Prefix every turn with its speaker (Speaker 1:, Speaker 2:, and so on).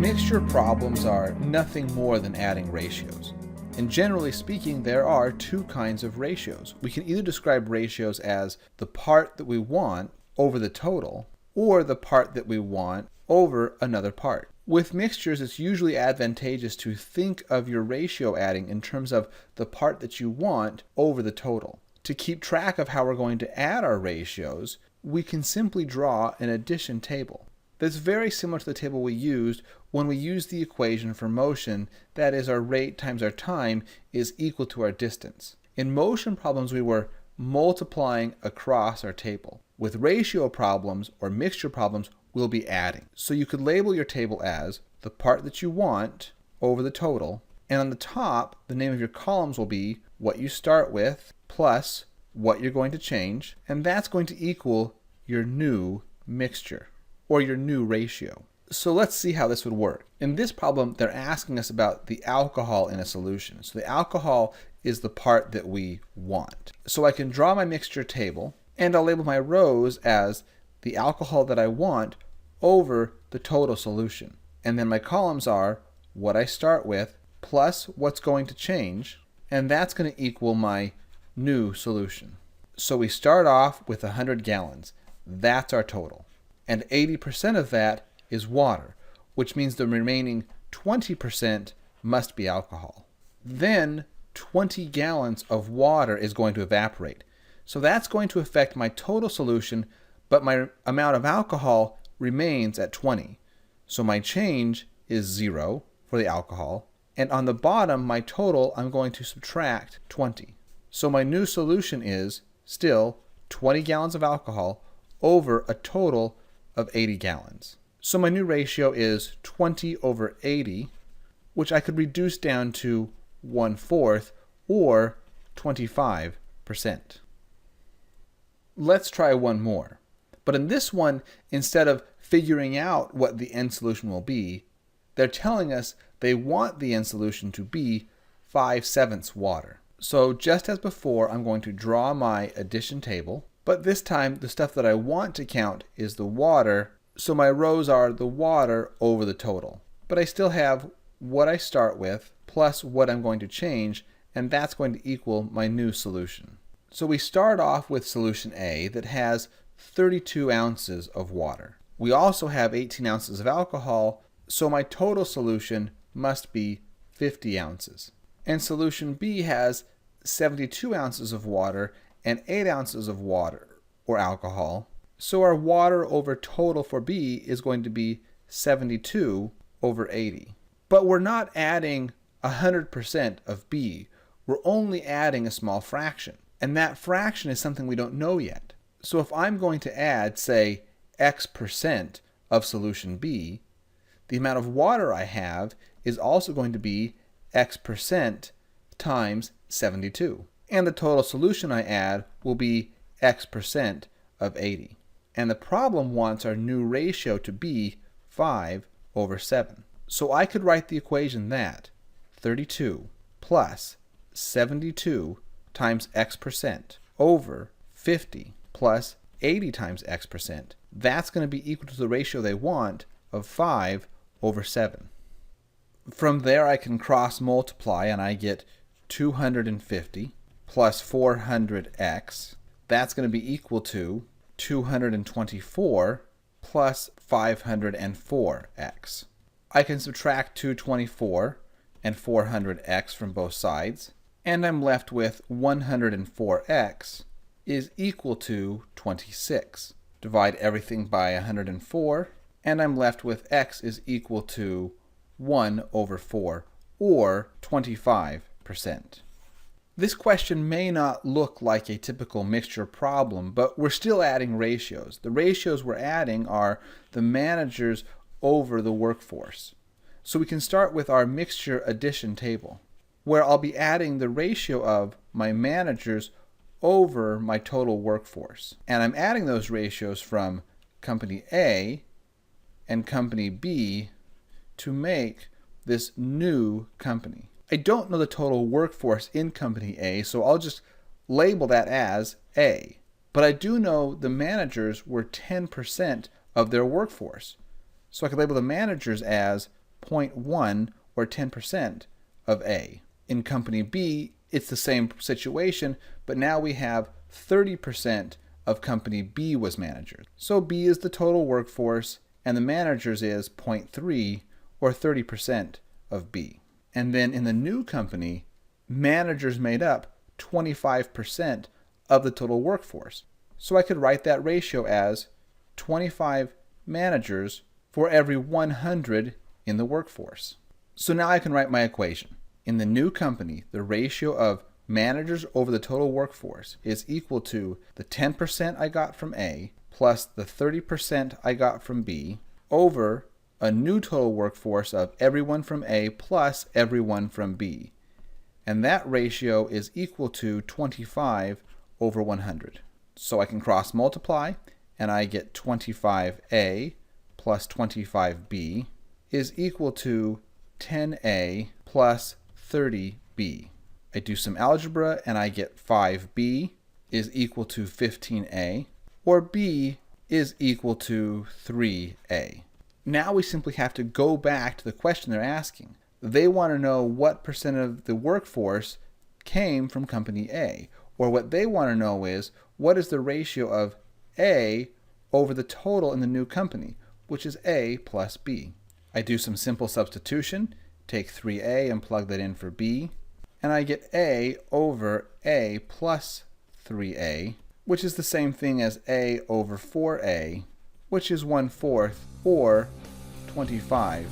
Speaker 1: Mixture problems are nothing more than adding ratios. And generally speaking, there are two kinds of ratios. We can either describe ratios as the part that we want over the total, or the part that we want over another part. With mixtures, it's usually advantageous to think of your ratio adding in terms of the part that you want over the total. To keep track of how we're going to add our ratios, we can simply draw an addition table. That's very similar to the table we used when we used the equation for motion, that is, our rate times our time is equal to our distance. In motion problems, we were multiplying across our table. With ratio problems or mixture problems, we'll be adding. So you could label your table as the part that you want over the total, and on the top, the name of your columns will be what you start with plus what you're going to change, and that's going to equal your new mixture or your new ratio. So let's see how this would work. In this problem, they're asking us about the alcohol in a solution. So the alcohol is the part that we want. So I can draw my mixture table, and I'll label my rows as the alcohol that I want over the total solution. And then my columns are what I start with plus what's going to change, and that's going to equal my new solution. So we start off with 100 gallons. That's our total. And 80% of that is water, which means the remaining 20% must be alcohol. Then 20 gallons of water is going to evaporate. So that's going to affect my total solution, but my amount of alcohol remains at 20. So my change is 0 for the alcohol, and on the bottom, my total, I'm going to subtract 20. So my new solution is still 20 gallons of alcohol over a total of 80 gallons. So my new ratio is 20 over 80, which I could reduce down to 1/4 or 25%. Let's try one more. But in this one, instead of figuring out what the end solution will be, they're telling us they want the end solution to be 5/7 water. So just as before, I'm going to draw my addition table, but this time the stuff that I want to count is the water, so my rows are the water over the total. But I still have what I start with plus what I'm going to change, and that's going to equal my new solution. So we start off with solution A that has 32 ounces of water. We also have 18 ounces of alcohol, so my total solution must be 50 ounces. And solution B has 72 ounces of water and 8 ounces of water or alcohol. So our water over total for B is going to be 72 over 80. But we're not adding 100% of B. We're only adding a small fraction. And that fraction is something we don't know yet. So if I'm going to add, say, X% of solution B, the amount of water I have is also going to be X% times 72. And the total solution I add will be X% of 80. And the problem wants our new ratio to be 5/7. So I could write the equation that 32 plus 72 times X% over 50 plus 80 times X%. That's going to be equal to the ratio they want of 5/7. From there I can cross multiply and I get 250 plus 400x. That's going to be equal to 224 plus 504x. I can subtract 224 and 400x from both sides, and I'm left with 104x is equal to 26. Divide everything by 104, and I'm left with x is equal to 1/4, or 25%. This question may not look like a typical mixture problem, but we're still adding ratios. The ratios we're adding are the managers over the workforce. So we can start with our mixture addition table, where I'll be adding the ratio of my managers over my total workforce. And I'm adding those ratios from company A and company B to make this new company. I don't know the total workforce in company A, so I'll just label that as A. But I do know the managers were 10% of their workforce. So I could label the managers as 0.1 or 10% of A. In company B, it's the same situation, but now we have 30% of company B was managers. So B is the total workforce, and the managers is 0.3 or 30% of B. And then in the new company, managers made up 25% of the total workforce. So I could write that ratio as 25 managers for every 100 in the workforce. So now I can write my equation. In the new company, the ratio of managers over the total workforce is equal to the 10% I got from A plus the 30% I got from B over a new total workforce of everyone from A plus everyone from B. And that ratio is equal to 25 over 100. So I can cross multiply, and I get 25A plus 25B is equal to 10A plus 30B. I do some algebra, and I get 5B is equal to 15A, or B is equal to 3A. Now we simply have to go back to the question they're asking. They want to know what percent of the workforce came from company A, or what they want to know is what is the ratio of A over the total in the new company, which is A plus B. I do some simple substitution, take 3A and plug that in for B, and I get A over A plus 3A, which is the same thing as A over 4A, which is 1/4 or 25%.